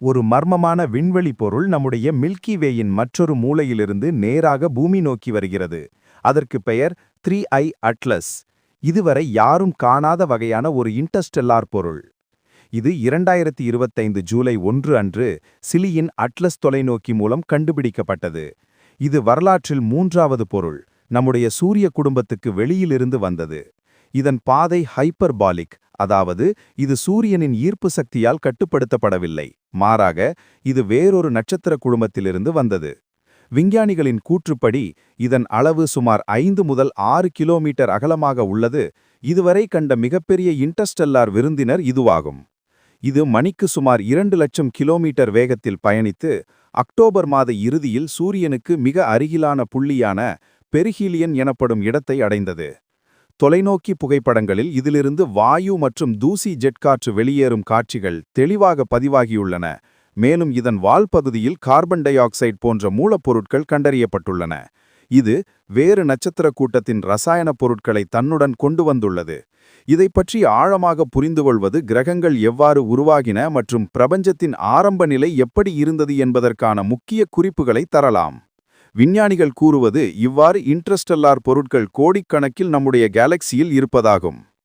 ஒரு மர்மமான விண்வெளி பொருள் நம்முடைய மில்கி வேயின் மற்றொரு மூலையிலிருந்து நேராக பூமி நோக்கி வருகிறது. அதற்கு பெயர் 3I அட்லஸ். இதுவரை யாரும் காணாத வகையான ஒரு இன்டர்ஸ்டெல்லார் பொருள். இது 2025 ஜூலை 1 அன்று சிலியின் அட்லஸ் தொலைநோக்கி மூலம் கண்டுபிடிக்கப்பட்டது. இது வரலாற்றில் மூன்றாவது பொருள். நம்முடைய சூரிய குடும்பத்துக்கு வெளியிலிருந்து வந்தது. இதன் பாதை ஹைப்பர்பாலிக், அதாவது இது சூரியனின் ஈர்ப்பு சக்தியால் கட்டுப்படுத்தப்படவில்லை. மாறாக இது வேறொரு நட்சத்திர குழுமத்திலிருந்து வந்தது. விஞ்ஞானிகளின் கூற்றுப்படி இதன் அளவு சுமார் 5 முதல் 6 கிலோமீட்டர் அகலமாக உள்ளது. இதுவரை கண்ட மிகப்பெரிய இன்டர்ஸ்டெல்லார் விருந்தினர் இதுவாகும். இது மணிக்கு சுமார் 2 லட்சம் கிலோமீட்டர் வேகத்தில் பயணித்து அக்டோபர் மாத இறுதியில் சூரியனுக்கு மிக அருகிலான புள்ளியான பெரிஹீலியன் எனப்படும் இடத்தை அடைந்தது. தொலைநோக்கி புகைப்படங்களில் இதிலிருந்து வாயு மற்றும் தூசி ஜெட் காற்று வெளியேறும் காட்சிகள் தெளிவாக பதிவாகியுள்ளன. மேலும் இதன் வால் பகுதியில் கார்பன் டை ஆக்சைடு போன்ற மூலப்பொருட்கள் கண்டறியப்பட்டுள்ளன. இது வேறு நட்சத்திர கூட்டத்தின் ரசாயன பொருட்களை தன்னுடன் கொண்டு வந்துள்ளது. இதை பற்றி ஆழமாக புரிந்துகொள்வது கிரகங்கள் எவ்வாறு உருவாகின மற்றும் பிரபஞ்சத்தின் ஆரம்ப நிலை எப்படி இருந்தது என்பதற்கான முக்கிய குறிப்புகளை தரலாம். விஞ்ஞானிகள் கூறுவது இவ்வாறு இன்டர்ஸ்டெல்லார் பொருட்கள் கோடிக்கணக்கில் நம்முடைய கேலக்சியில் இருப்பதாகும்.